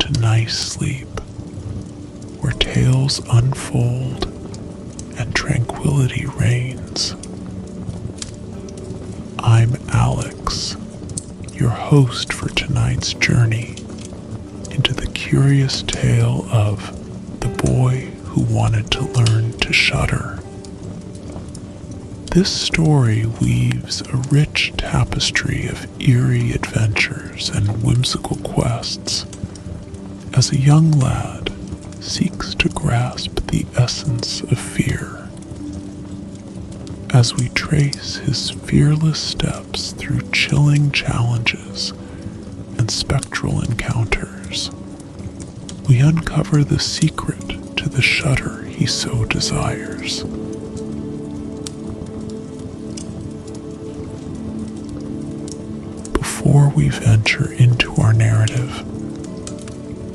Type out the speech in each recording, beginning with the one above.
into nice sleep, where tales unfold and tranquility reigns. I'm Alex, your host for tonight's journey into the curious tale of the boy who wanted to learn to shudder. This story weaves a rich tapestry of eerie adventures and whimsical quests as a young lad seeks to grasp the essence of fear. As we trace his fearless steps through chilling challenges and spectral encounters, we uncover the secret to the shudder he so desires. Before we venture into our narrative,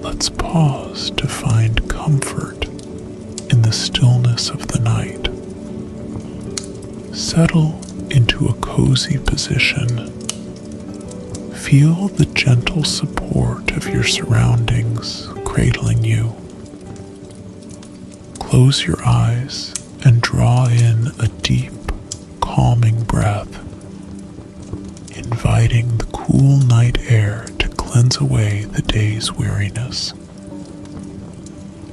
let's pause to find comfort in the stillness of the night. Settle into a cozy position. Feel the gentle support of your surroundings cradling you. Close your eyes and draw in a deep, calming breath, inviting the cool night air to cleanse away the day's weariness.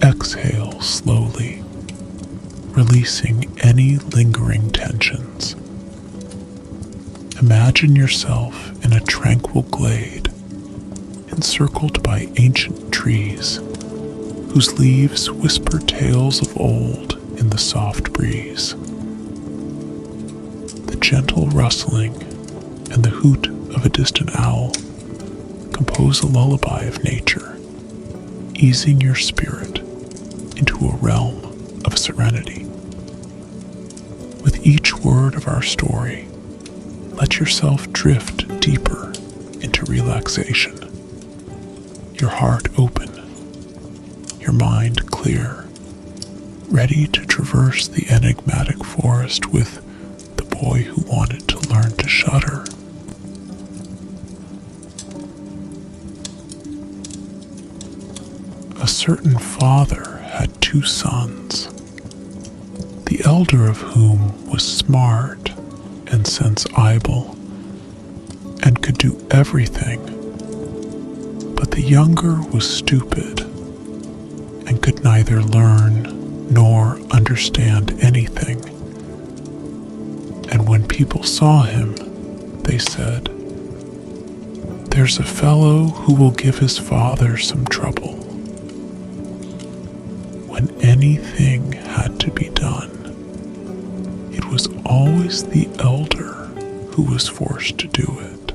Exhale slowly, releasing any lingering tensions. Imagine yourself in a tranquil glade, encircled by ancient trees, whose leaves whisper tales of old in the soft breeze. The gentle rustling and the hoot of a distant owl compose a lullaby of nature, easing your spirit into a realm of serenity. With each word of our story, let yourself drift deeper into relaxation, your heart open, your mind clear, ready to traverse the enigmatic forest with the boy who wanted to learn to shudder. A certain father had 2 sons, the elder of whom was smart and sense-able and could do everything, but the younger was stupid and could neither learn nor understand anything. And when people saw him, they said, "There's a fellow who will give his father some trouble." When anything had to be done, it was always the elder who was forced to do it.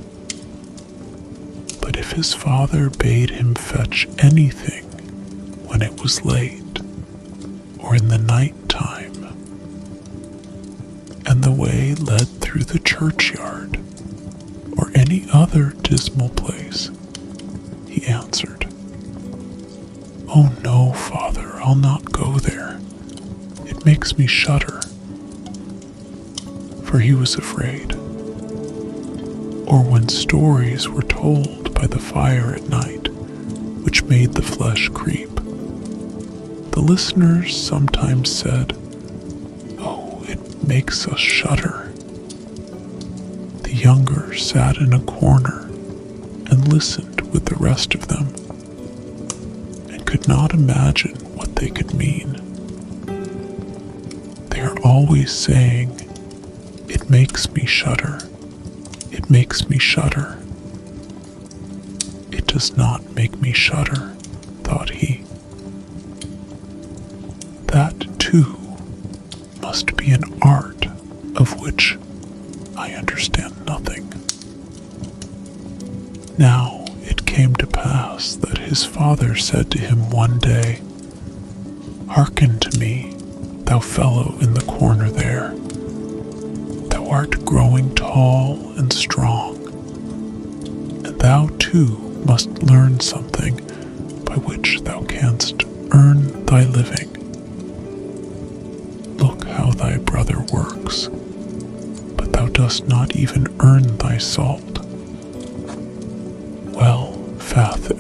But if his father bade him fetch anything when it was late or in the night time, and the way led through the churchyard or any other dismal place, he answered, "Oh no, Father, I'll not go there. It makes me shudder." For he was afraid. Or when stories were told by the fire at night, which made the flesh creep, the listeners sometimes said, "Oh, it makes us shudder." The younger sat in a corner and listened with the rest of them, and could not imagine what they could mean. They are always saying, "It makes me shudder. It makes me shudder." It does not make me shudder, thought he. That, too, must be an art of which I understand nothing. Now it came to pass that his father said to him one day, "Hearken to me, thou fellow in the corner there. Thou art growing tall and strong, and thou too must learn something by which thou canst earn thy living. Look how thy brother works, but thou dost not even earn thy salt. Well, faith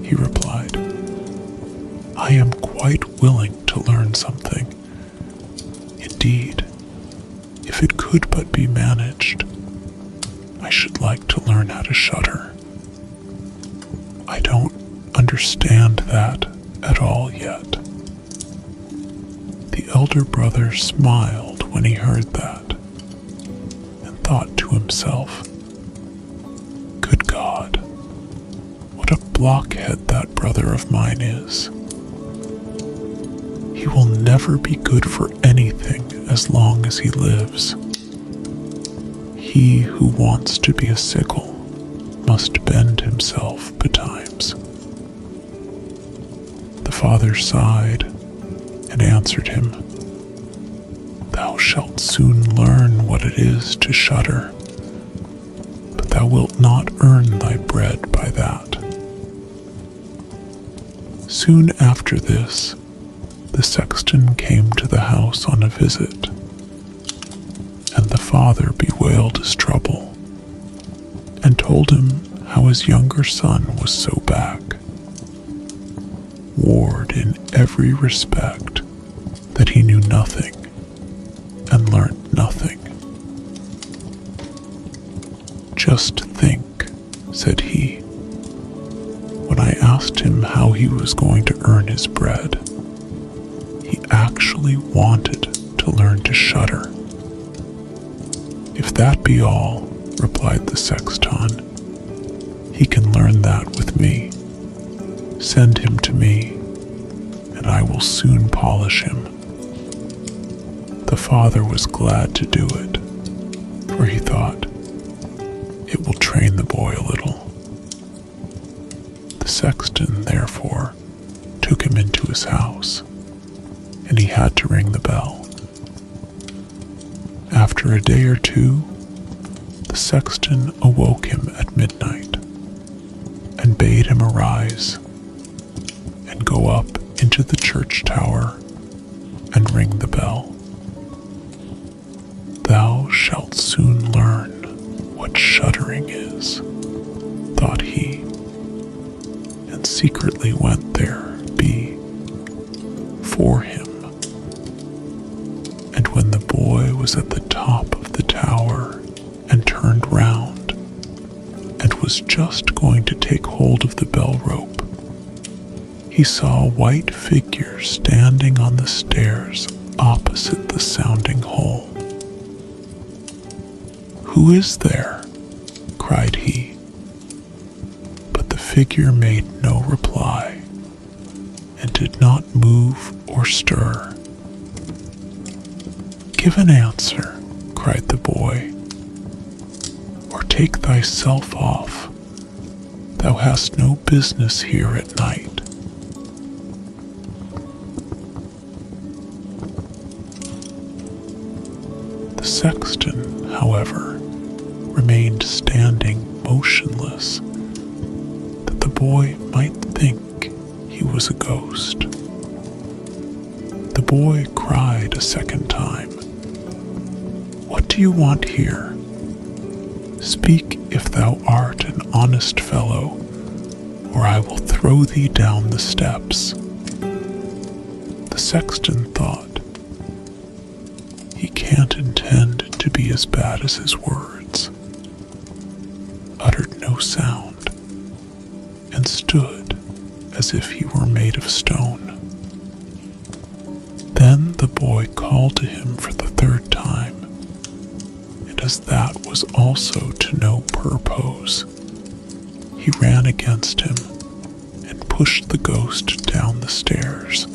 he he replied. "I am quite willing to learn something. Indeed, if it could but be managed, I should like to learn how to shudder. I don't understand that at all yet." The elder brother smiled when he heard that, and thought to himself, "Good God, what a blockhead that brother of mine is. He will never be good for anything as long as he lives. He who wants to be a sickle must bend himself betimes." The father sighed and answered him, "Thou shalt soon learn what it is to shudder, but thou wilt not earn thy bread by that." Soon after this, the sexton came to the house on a visit, and the father bewailed his trouble, and told him how his younger son was so back, warred in every respect, that he knew nothing and learnt nothing. "Just think," said he, "when I asked him how he was going to earn his bread, he actually wanted to learn to shudder." "If that be all," replied the sexton, "he can learn that with me. Send him to me, and I will soon polish him." The father was glad to do it, for he thought, "It will train the boy a little." The sexton, therefore, took him into his house, and he had to ring the bell. After a day or two, the sexton awoke him at midnight, and bade him arise, and go up into the church tower, and ring the bell. "Thou shalt soon learn what shuddering is," thought he, and secretly went there before him. And when the boy was at the top of the tower and turned round, and was just going to take hold of the bell rope, he saw a white figure standing on the stairs opposite the sounding hole. "Who is there?" cried he. But the figure made no reply, and did not move or stir. "Give an answer," cried the boy, "or take thyself off. Thou hast no business here at night." The sexton, however, remained standing motionless, that the boy might think he was a ghost. The boy cried a second time, "What do you want here? Speak if thou art an honest fellow, or I will throw thee down the steps." The sexton thought, "He can't intend to be as bad as his words," uttered no sound, and stood as if he were made of stone. Then the boy called to him for the third time, and as that was also to no purpose, he ran against him and pushed the ghost down the stairs,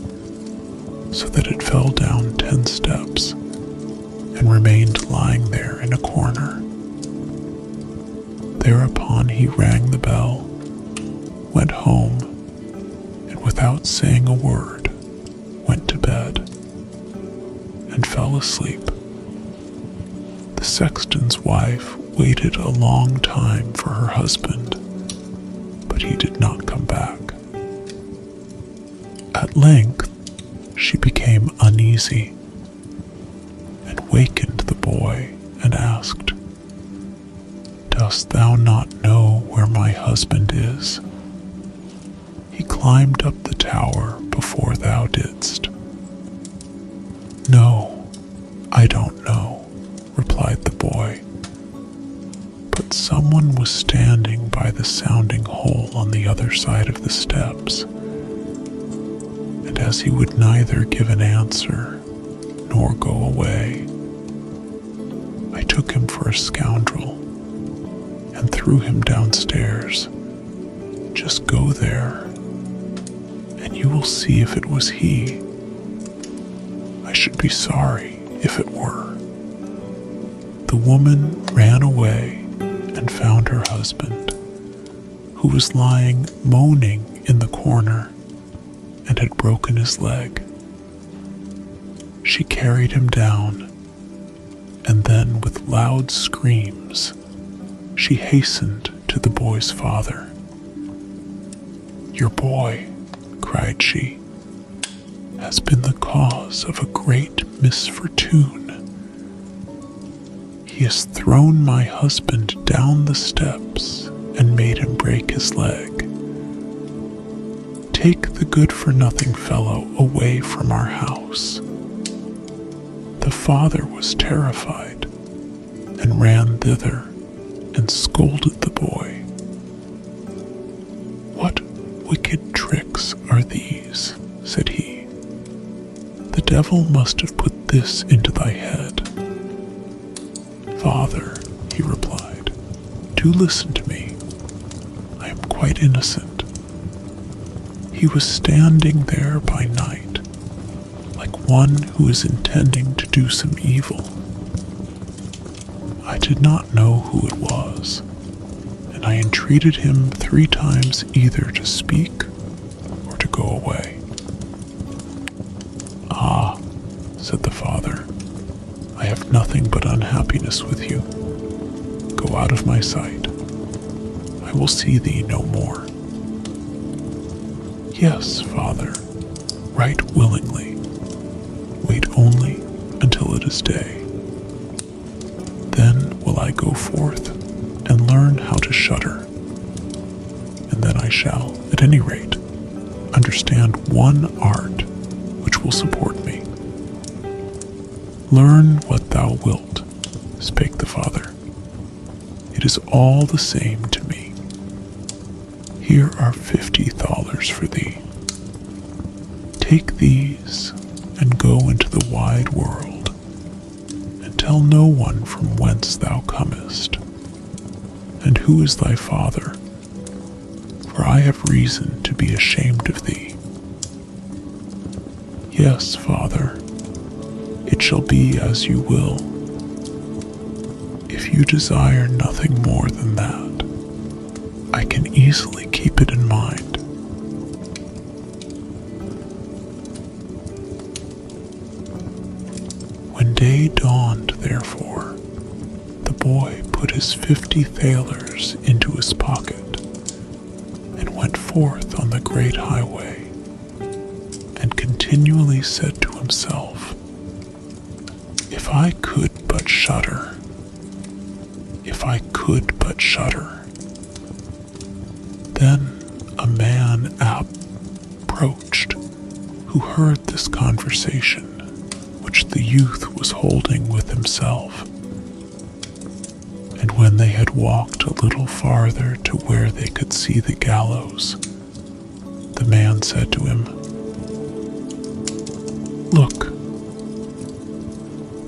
so that it fell down 10 steps and remained lying there in a corner. Thereupon he rang the bell, went home, and without saying a word, went to bed, and fell asleep. The sexton's wife waited a long time for her husband, but he did not come back. At length, she became uneasy, and wakened the boy and asked, "Dost thou not know where my husband is?" He climbed up the tower before thou didst. No, I don't know, replied the boy. But someone was standing by the sounding hole on the other side of the steps, and as he would neither give an answer nor go away, I took him for a scoundrel and threw him downstairs. Just go there, and you will see if it was he. I should be sorry if it were. The woman ran away and found her husband, who was lying moaning in the corner and had broken his leg. She carried him down, and then with loud screams, she hastened to the boy's father. Your boy, cried she, has been the cause of a great misfortune. He has thrown my husband down the steps and made him break his leg. Take the good-for-nothing fellow away from our house. The father was terrified and ran thither and scolded the boy. What wicked tricks are these? Said he. The devil must have put this into thy head. Father, he replied, do listen to me. I am quite innocent. He was standing there by night, like one who is intending to do some evil. I did not know who it was, and I entreated him 3 times either to speak or to go away. Ah, said the father, I have nothing but unhappiness with you. Go out of my sight. I will see thee no more. Yes, father, right willingly. Wait only until it is day. Then will I go forth and learn how to shudder, and then I shall, at any rate, understand one art which will support me. Learn what thou wilt, spake the father. It is all the same to me. Here are 50 thalers for thee. Take these and go into the wide world, and tell no one from whence thou comest, and who is thy father, for I have reason to be ashamed of thee. Yes, father, it shall be as you will. If you desire nothing more than that, I can easily keep it in mind. When day dawned, therefore, the boy put his 50 thalers into his pocket and went forth on the great highway, and continually said to himself, if I could but shudder, if I could but shudder. Then a man approached who heard this conversation which the youth was holding with himself. And when they had walked a little farther to where they could see the gallows, the man said to him, Look,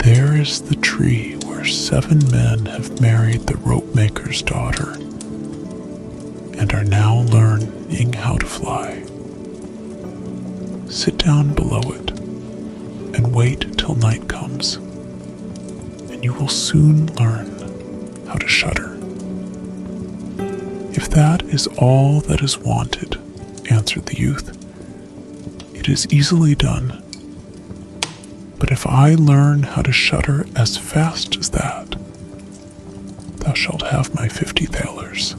there is the tree where 7 men have married the rope-maker's daughter, and are now learning how to fly. Sit down below it, and wait till night comes, and you will soon learn how to shudder. If that is all that is wanted, answered the youth, it is easily done. But if I learn how to shudder as fast as that, thou shalt have my 50 thalers.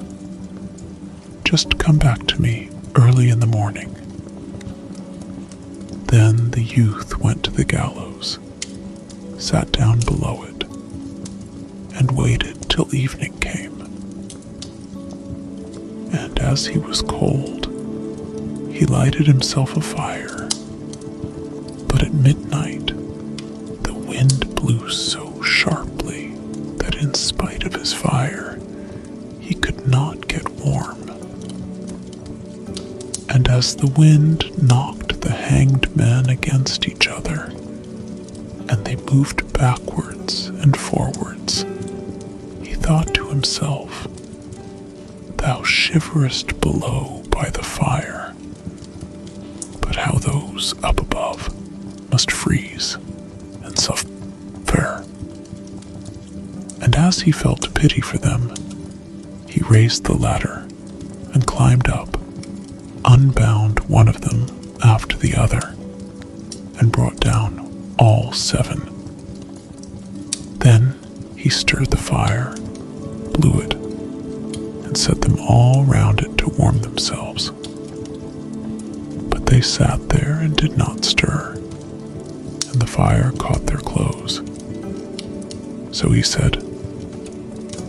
Just come back to me early in the morning. Then the youth went to the gallows, sat down below it, and waited till evening came. And as he was cold, he lighted himself a fire, but at midnight the wind blew so sharply that in spite of his fire, he could not get warm. And as the wind knocked the hanged men against each other, and they moved backwards and forwards, he thought to himself, "Thou shiverest below by the fire, but how those up above must freeze and suffer." And as he felt pity for them, he raised the ladder and climbed up, unbound one of them after the other, and brought down all 7. Then he stirred the fire, blew it, and set them all round it to warm themselves. But they sat there and did not stir, and the fire caught their clothes. So he said,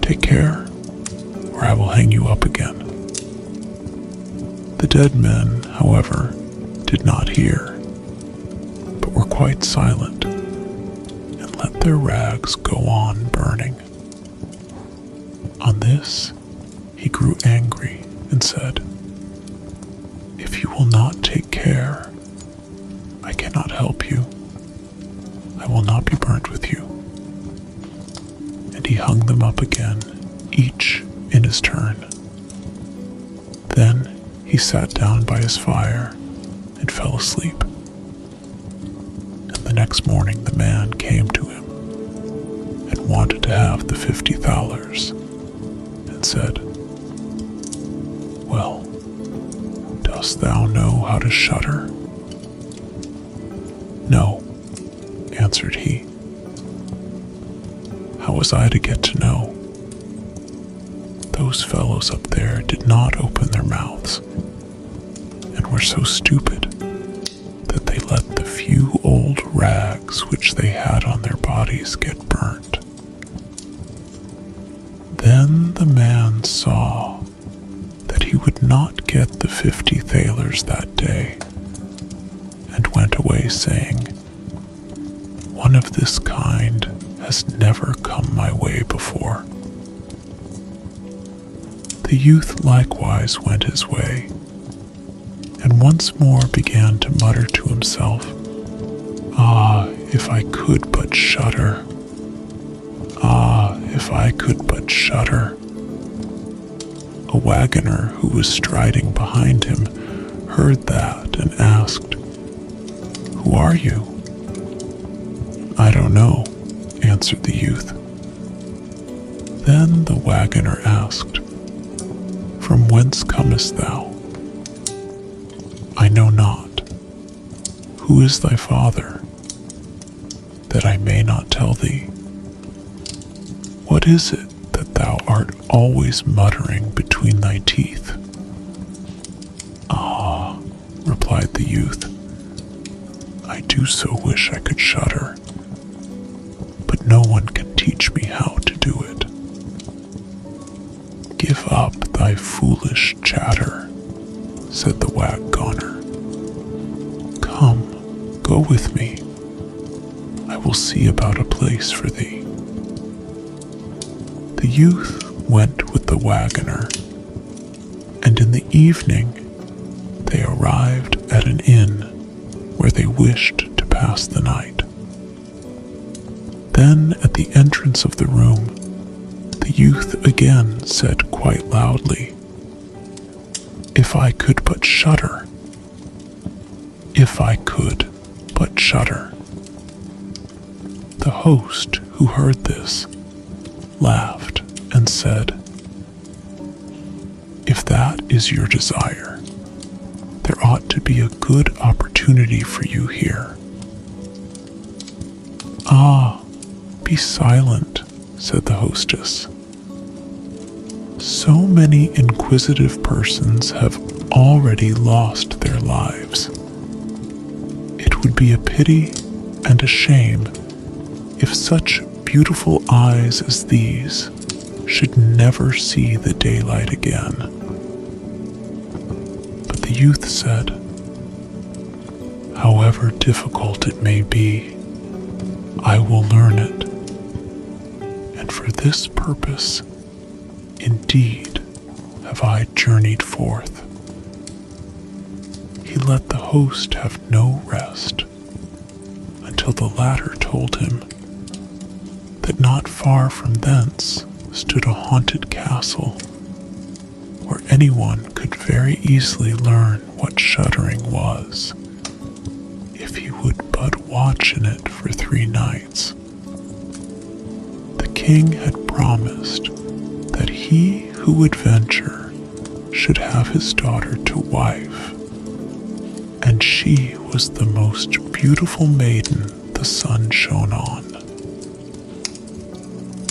"Take care, or I will hang you up again." The dead men, however, did not hear, but were quite silent, and let their rags go on burning. On this, he grew angry and said, "If you will not take care, I cannot help you. I will not be burnt with you." And he hung them up again, each in his turn. Then he sat down by his fire and fell asleep. And the next morning the man came to him and wanted to have the 50 thalers, and said, "Well, dost thou know how to shudder?" "No," answered he. "How was I to get to know? Those fellows up there did not open their mouths, and were so stupid that they let the few old rags which they had on their bodies get burnt." Then the man saw that he would not get the 50 thalers that day, and went away saying, "One of this kind has never come my way before." The youth likewise went his way, and once more began to mutter to himself, "Ah, if I could but shudder! Ah, if I could but shudder!" A wagoner who was striding behind him heard that and asked, "Who are you?" "I don't know," answered the youth. Then the wagoner asked, "From whence comest thou?" "I know not." "Who is thy father?" "That I may not tell thee." "What is it that thou art always muttering between thy teeth?" "Ah," replied the youth, "I do so wish I could shudder, but no one can teach me how to do it." "Give up thy foolish chatter," said the wagoner. "Come, go with me. I will see about a place for thee." The youth went with the wagoner, and in the evening they arrived at an inn where they wished to pass the night. Then at the entrance of the room, the youth again said quite loudly, "If I could but shudder! If I could but shudder!" The host, who heard this, laughed and said, "If that is your desire, there ought to be a good opportunity for you here." "Ah, be silent," said the hostess. "So many inquisitive persons have already lost their lives. It would be a pity and a shame if such beautiful eyes as these should never see the daylight again." But the youth said, However difficult it may be, I will learn it. And for this purpose, indeed, have I journeyed forth. He let the host have no rest until the latter told him that not far from thence stood a haunted castle where anyone could very easily learn what shuddering was, if he would but watch in it for 3 nights. The king had promised that he who would venture should have his daughter to wife, and she was the most beautiful maiden the sun shone on.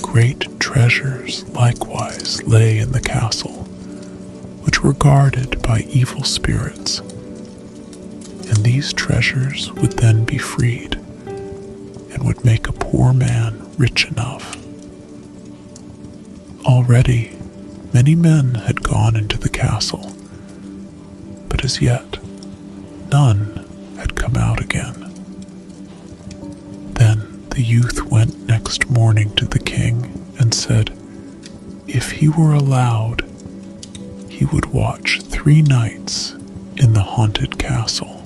Great treasures likewise lay in the castle, which were guarded by evil spirits, and these treasures would then be freed, and would make a poor man rich enough. Already, many men had gone into the castle, but as yet, none had come out again. Then the youth went next morning to the king and said, if he were allowed, he would watch 3 nights in the haunted castle.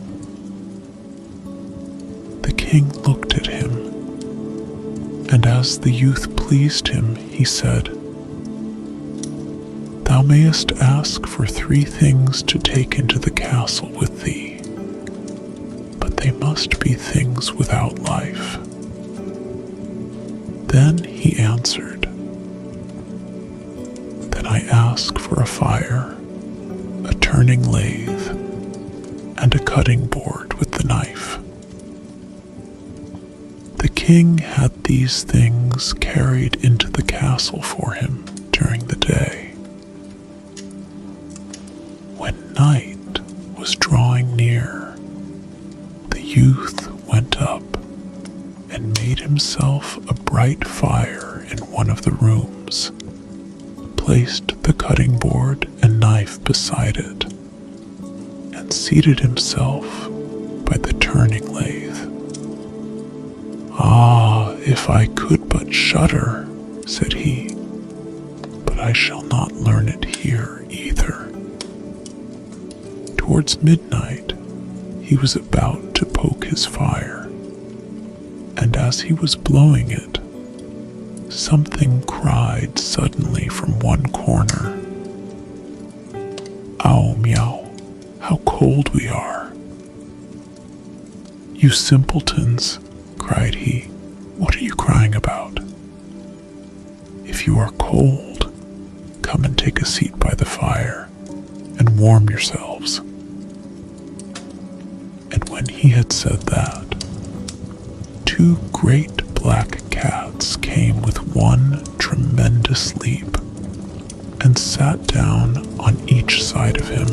The king looked at him, and as the youth pleased him, he said, thou mayest ask for 3 things to take into the castle with thee, but they must be things without life. Then he answered, then I ask for a fire, a turning lathe, and a cutting board with the knife. The king had these things carried into the castle for him during the day. When night was drawing near, the youth went up and made himself a bright fire in one of the rooms, placed the cutting board and knife beside it, and seated himself by the turning lathe. Ah, if I could but shudder, said he, but I shall not learn it here either. Towards midnight, he was about to poke his fire, and as he was blowing it, something cried suddenly from one corner, "Ow, meow, how cold we are." "You simpletons," cried he, "what are you crying about? If you are cold, come and take a seat by the fire, and warm yourselves." And when he had said that, 2 great black cats came with one tremendous leap, and sat down on each side of him,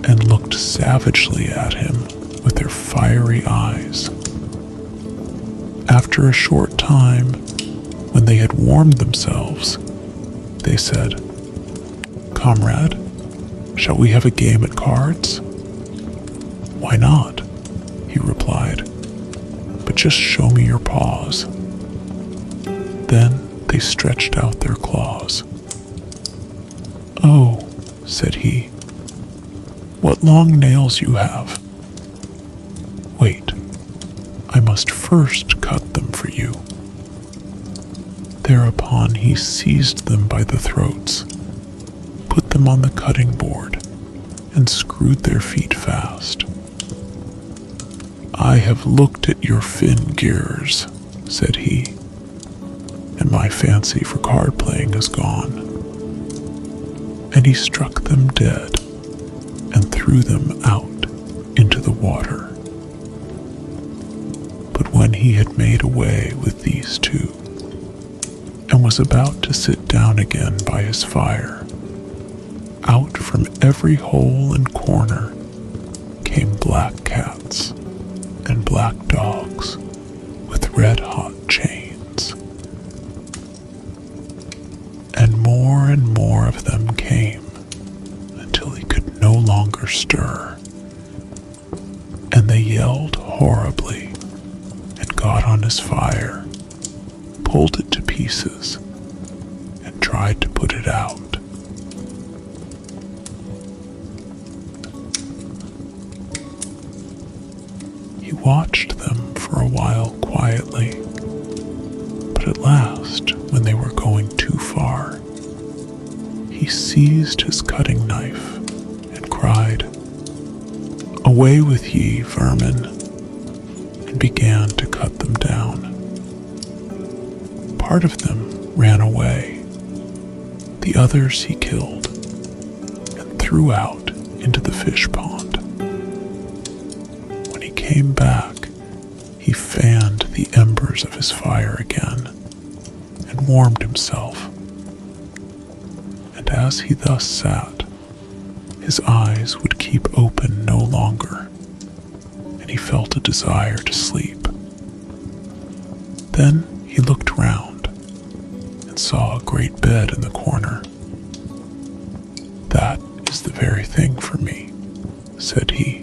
and looked savagely at him with their fiery eyes. After a short time, when they had warmed themselves, they said, "Comrade, shall we have a game at cards?" "Why not?" he replied, "but just show me your paws." Then they stretched out their claws. "Oh," said he, "what long nails you have. Wait, I must first cut them for you." Thereupon he seized them by the throats, put them on the cutting board, and screwed their feet fast. "I have looked at your fin gears," said he, "and my fancy for card playing is gone." And he struck them dead and threw them out into the water. But when he had made away with these 2, and was about to sit down again by his fire, out from every hole and corner came black cats and black dogs with red-hot chains. And more of them came, until he could no longer stir, and they yelled horribly and got on his fire, pulled it to pieces, and tried to put it out. He watched them for a while quietly, but at last, when they were going too far, he seized his cutting knife and cried, "Away with ye, vermin," and began to cut them down. Part of them ran away. The others he killed and threw out into the fish pond. When he came back, he fanned the embers of his fire again and warmed himself. And as he thus sat, his eyes would keep open no longer, and he felt a desire to sleep. Then he looked round and saw a great bed in the corner. "That is the very thing for me," said he,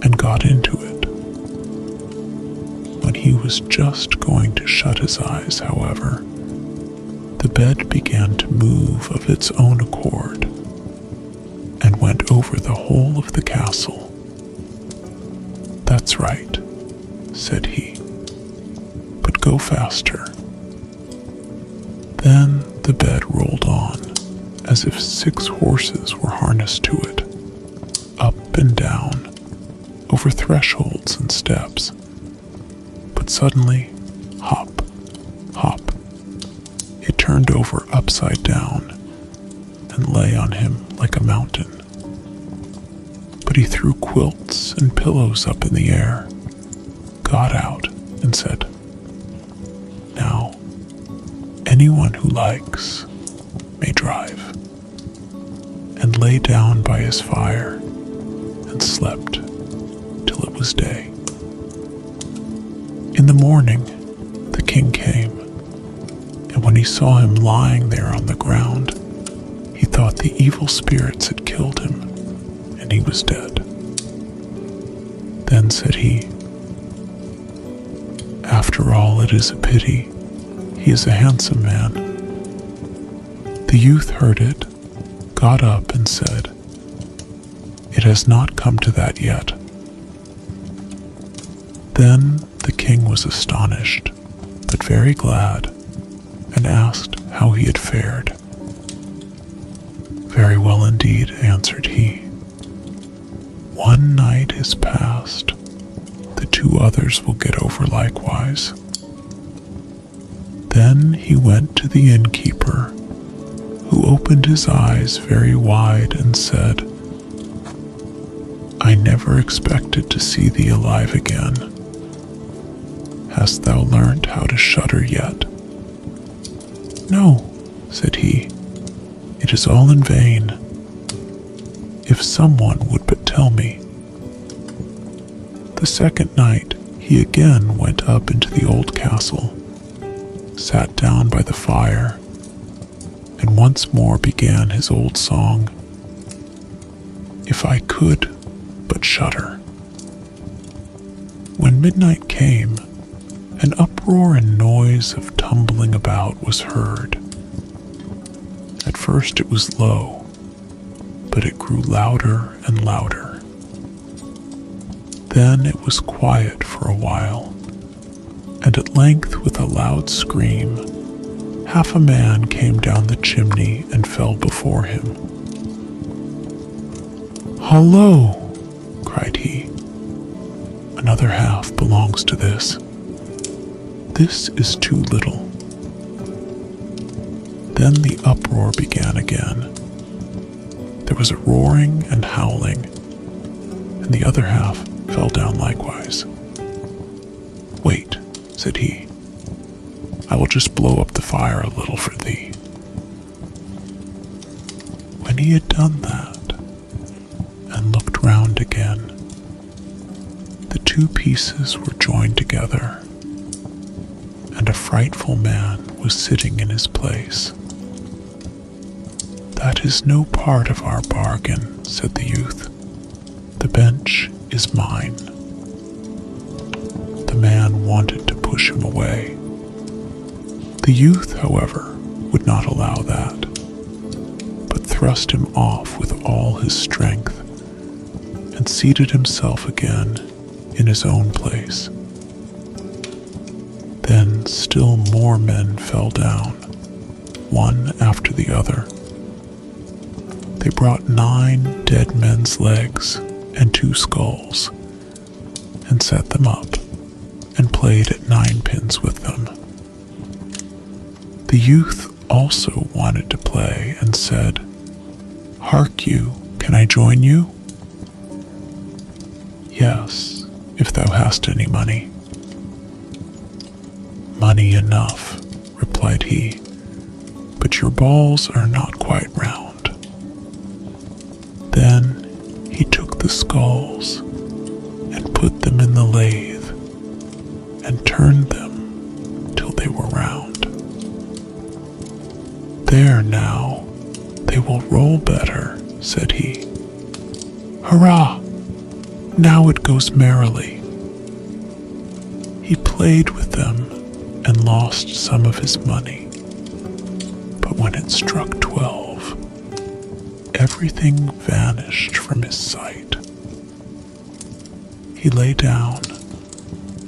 and got into it. When he was just going to shut his eyes, however, the bed began to move of its own accord and went over the whole of the castle. "That's right," said he, "but go faster." Then the bed rolled on, as if 6 horses were harnessed to it, up and down, over thresholds and steps. But suddenly, hop, hop, it turned over upside down and lay on him like a mountain. But he threw quilts and pillows up in the air, got out, and said, "Now, anyone who likes may drive," and lay down by his fire and slept till it was day. In the morning, the king came, and when he saw him lying there on the ground, he thought the evil spirits had killed him, and he was dead. Then said he, "After all, it is a pity. He is a handsome man." The youth heard it, got up and said, "It has not come to that yet." Then the king was astonished, but very glad, and asked how he had fared. "Very well indeed," answered he. "One night is past, the 2 others will get over likewise." Then he went to the innkeeper, who opened his eyes very wide and said, "I never expected to see thee alive again. Hast thou learnt how to shudder yet?" "No," said he, "it is all in vain. If someone would but tell me." The second night he again went up into the old castle, sat down by the fire, and once more began his old song, "If I could but shudder." When midnight came, an uproar and noise of tumbling about was heard. At first it was low, but it grew louder and louder. Then it was quiet for a while, and at length, with a loud scream, half a man came down the chimney and fell before him. "Hullo!" cried he. "Another half belongs to this. This is too little." Then the uproar began again. There was a roaring and howling, and the other half fell down likewise. "Wait," said he, "I will just blow up the fire a little for thee." When he had done that, and looked round again, the 2 pieces were joined together, and a frightful man was sitting in his place. "That is no part of our bargain," said the youth. "The bench is mine." man wanted to push him away. The youth, however, would not allow that, but thrust him off with all his strength and seated himself again in his own place. Then still more men fell down, one after the other. They brought 9 dead men's legs and 2 skulls, and set them up, and played at 9-pins with them. The youth also wanted to play, and said, "Hark you, can I join you?" "Yes, if thou hast any money." "Money enough," replied he, "but your balls are not quite round." Then he took the skulls and put them in the lathe and turned them till they were round. "There now, they will roll better," said he. "Hurrah! Now it goes merrily." He played with them and lost some of his money, but when it struck 12, everything vanished from his sight. He lay down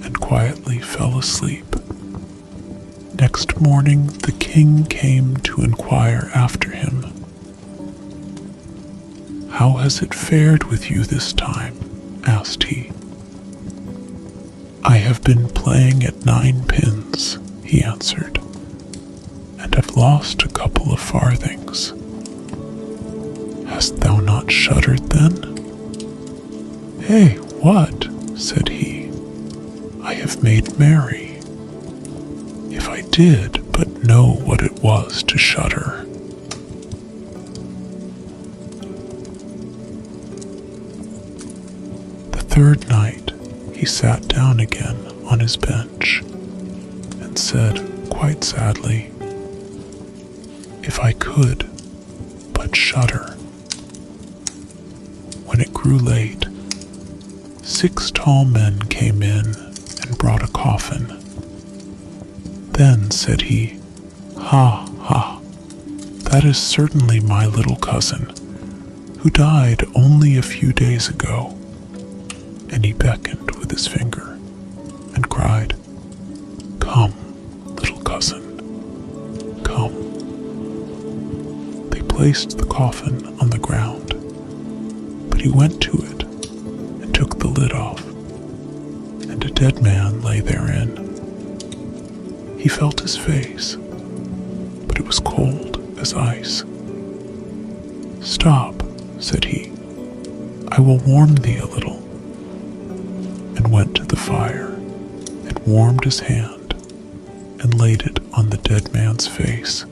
and quietly fell asleep. Next morning the king came to inquire after him. "How has it fared with you this time?" asked he. "I have been playing at 9-pins," he answered, "and have lost a couple of farthings." "Hast thou not shuddered then?" "Hey, what?" said he. "I have made merry. If I did but know what it was to shudder." The third night he sat down again on his bench and said quite sadly, "If I could but shudder." When it grew late, 6 tall men came in and brought a coffin. Then said he, "Ha, ha, that is certainly my little cousin, who died only a few days ago." And he beckoned with his finger and cried, "Come, little cousin, come." They placed the coffin on the ground, but he went to it and took the lid off, and a dead man lay therein. He felt his face, but it was cold as ice. "Stop," said he, "I will warm thee a little," and went to the fire and warmed his hand and laid it on the dead man's face,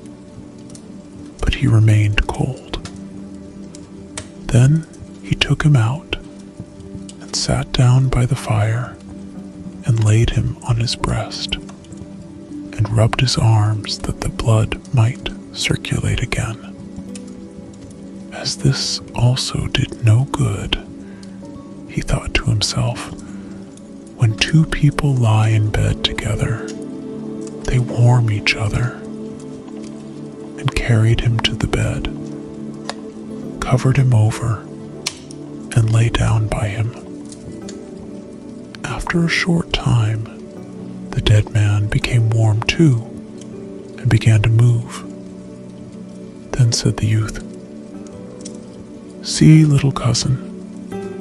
but he remained cold. Then he took him out and sat down by the fire and laid him on his breast and rubbed his arms that the blood might circulate again. As this also did no good, he thought to himself, when 2 people lie in bed together, they warm each other, and carried him to the bed, covered him over, and lay down by him. After a short time, the dead man became warm too, and began to move. Then said the youth, "See, little cousin,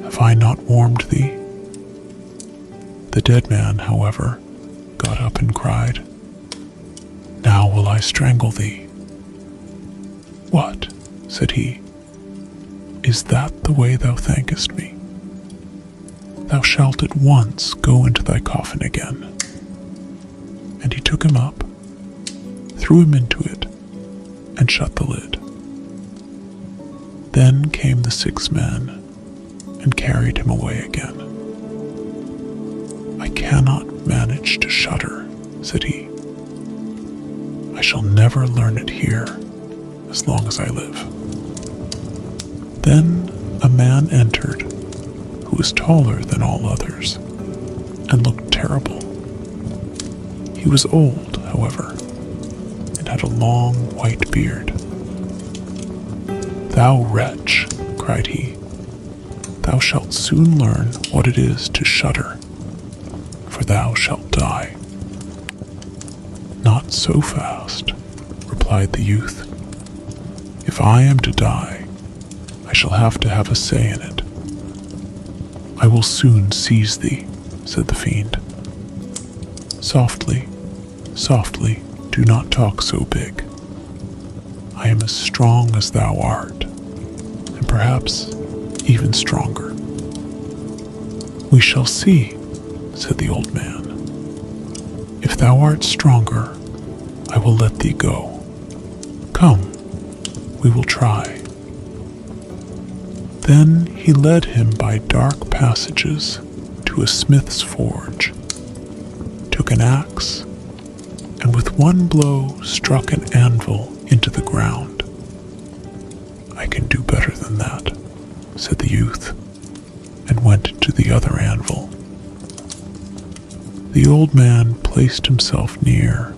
have I not warmed thee?" The dead man, however, got up and cried, "Now will I strangle thee." "What?" said he. "Is that the way thou thankest me? Thou shalt at once go into thy coffin again." And he took him up, threw him into it, and shut the lid. Then came the 6 men and carried him away again. "I cannot manage to shudder," said he. "I shall never learn it here as long as I live." Then a man entered who was taller than all others and looked terrible. He was old, however, and had a long white beard. "Thou wretch," cried he, "thou shalt soon learn what it is to shudder, for thou shalt die." "Not so fast," replied the youth. "If I am to die, I shall have to have a say in it." "I will soon seize thee," said the fiend. "Softly, softly, do not talk so big. I am as strong as thou art, and perhaps even stronger." "We shall see," said the old man. "If thou art stronger, I will let thee go. Come, we will try." Then he led him by dark passages to a smith's forge, took an axe, and with one blow struck an anvil into the ground. "I can do better than that," said the youth, and went to the other anvil. The old man placed himself near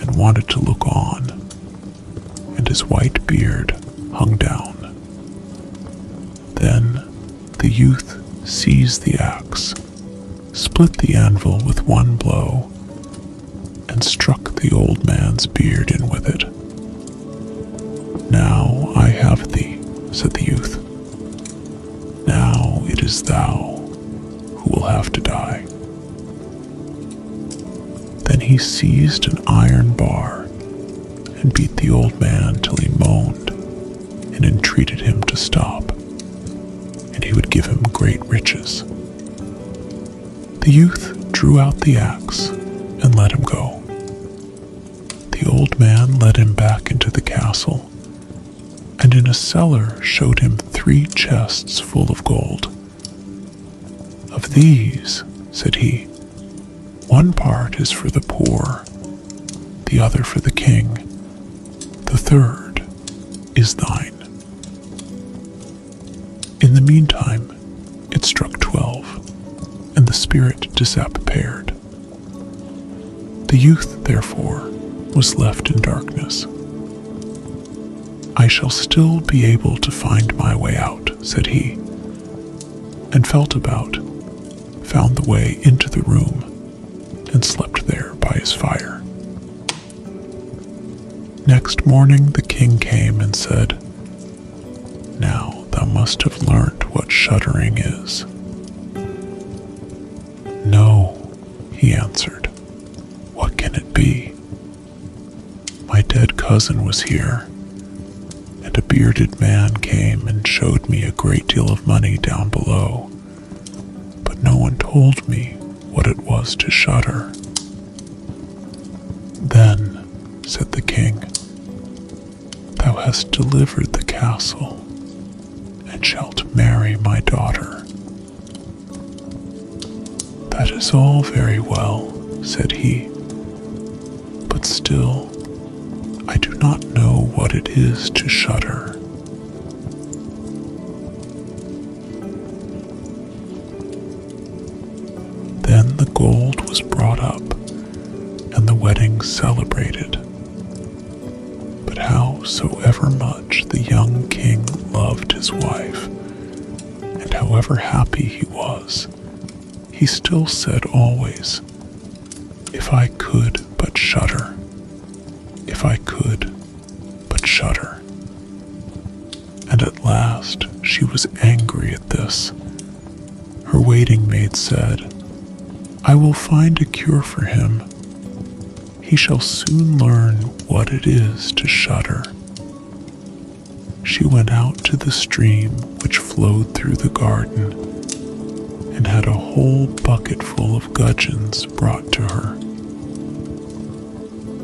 and wanted to look on, and his white beard hung down. Then the youth seized the axe, split the anvil with one blow, and struck the old man's beard in with it. "Now I have thee," said the youth. "Now it is thou who will have to die." Then he seized an iron bar and beat the old man till he moaned and entreated him to stop, and he would give him great riches. The youth drew out the axe and let him go. The old man led him back into the castle, and in a cellar showed him 3 chests full of gold. "Of these," said he, "one part is for the poor, the other for the king, the third is thine." In the meantime, it struck 12, and the spirit disappeared. The youth, therefore, was left in darkness. "I shall still be able to find my way out," said he, and felt about, found the way into the room, and slept there by his fire. Next morning the king came and said, "Now thou must have learnt what shuddering is." "No," he answered. "What can it be? My dead cousin was here, and a bearded man came and showed me a great deal of money down below, but no one told me what it was to shudder." "Then," said the king, "thou hast delivered the castle, and shalt marry my daughter." "That is all very well," said he, "but still, I do not know what it is to shudder." Then the gold was brought up, and the wedding celebrated. But howsoever much the young king loved his wife, and however happy he was, he still said always, "If I could but shudder, if I could but shudder." And at last she was angry at this. Her waiting maid said, "I will find a cure for him. He shall soon learn what it is to shudder." She went out to the stream which flowed through the garden, and had a whole bucket full of gudgeons brought to her.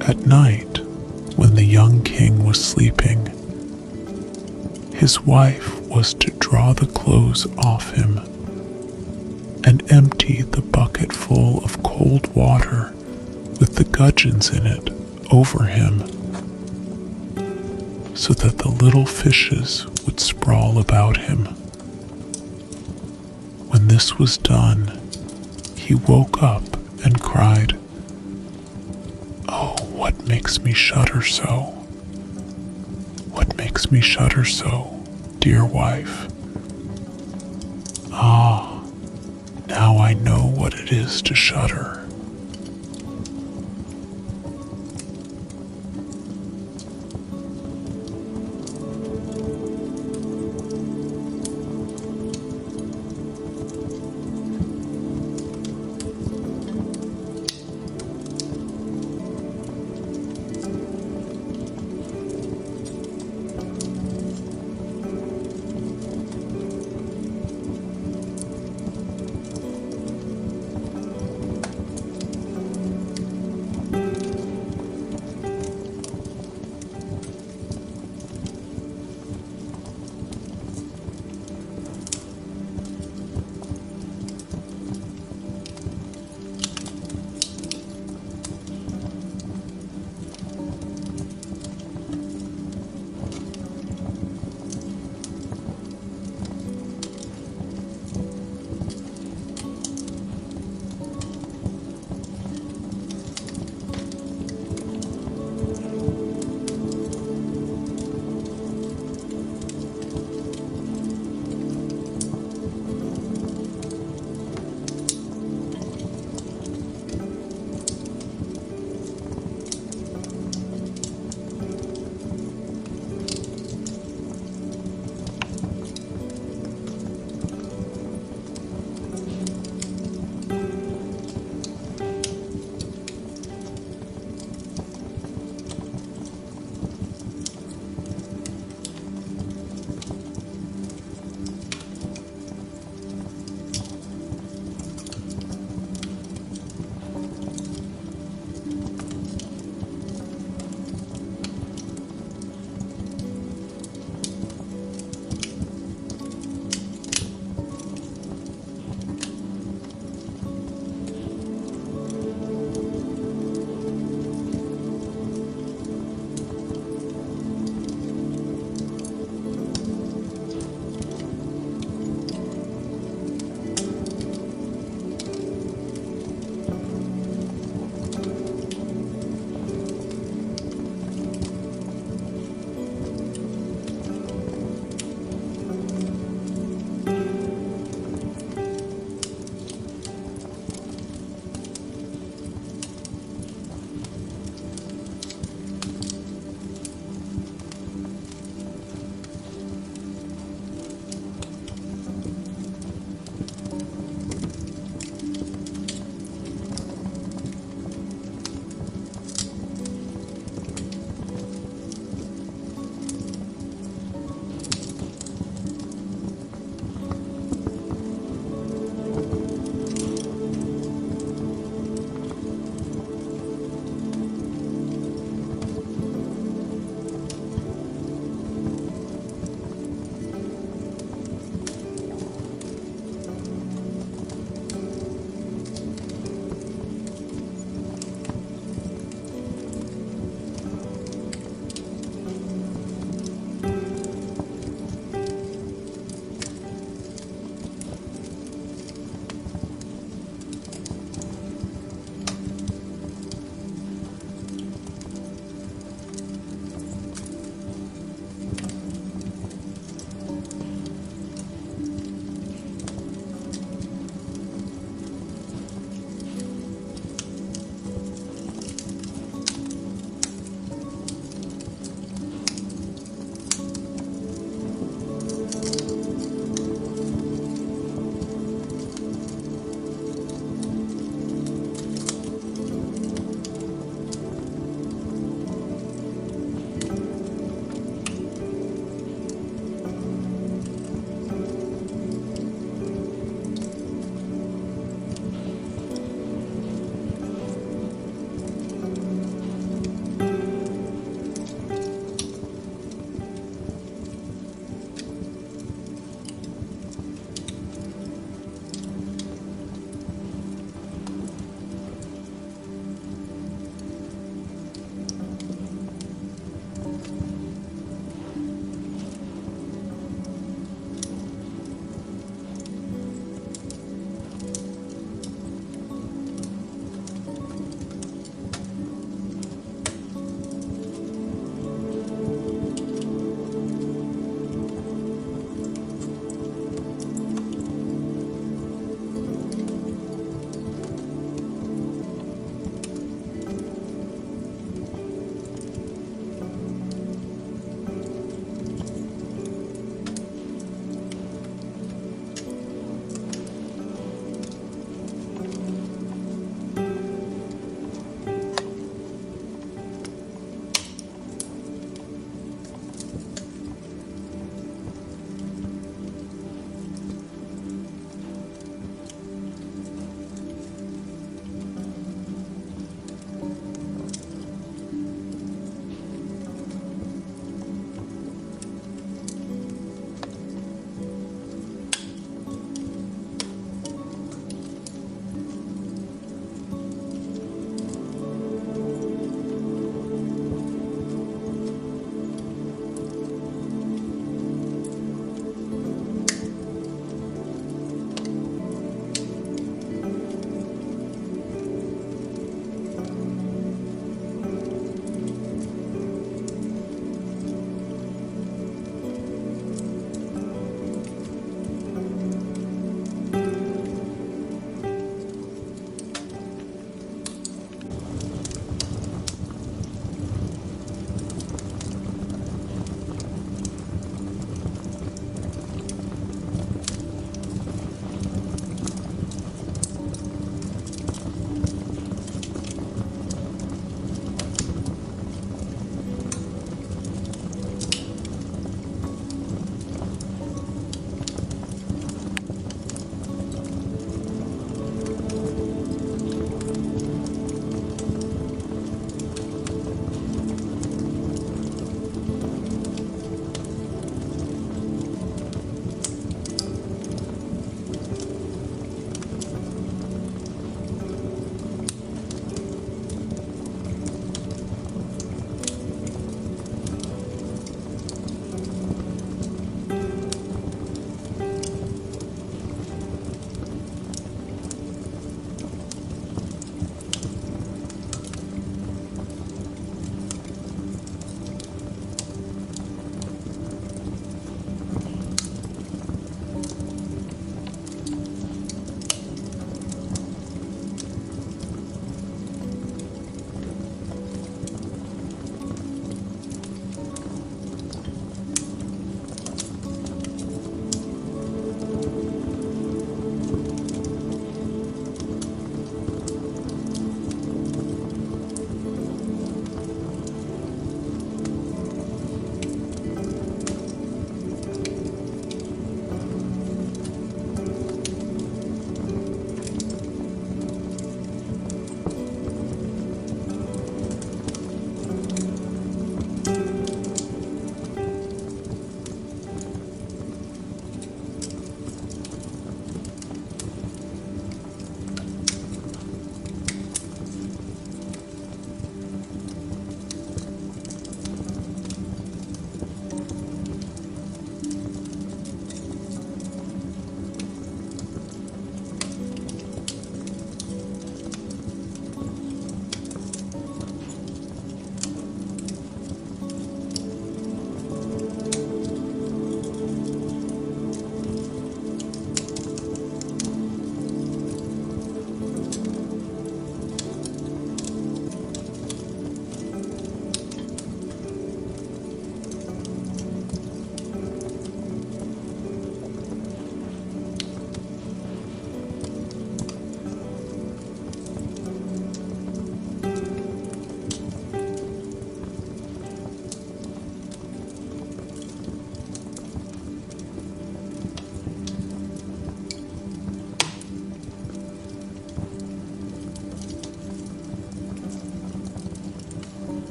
At night, when the young king was sleeping, his wife was to draw the clothes off him and empty the bucket full of cold water with the gudgeons in it over him, so that the little fishes would sprawl about him. When this was done, he woke up and cried, Oh, what makes me shudder so? What makes me shudder so, dear wife? Ah, now I know what it is to shudder.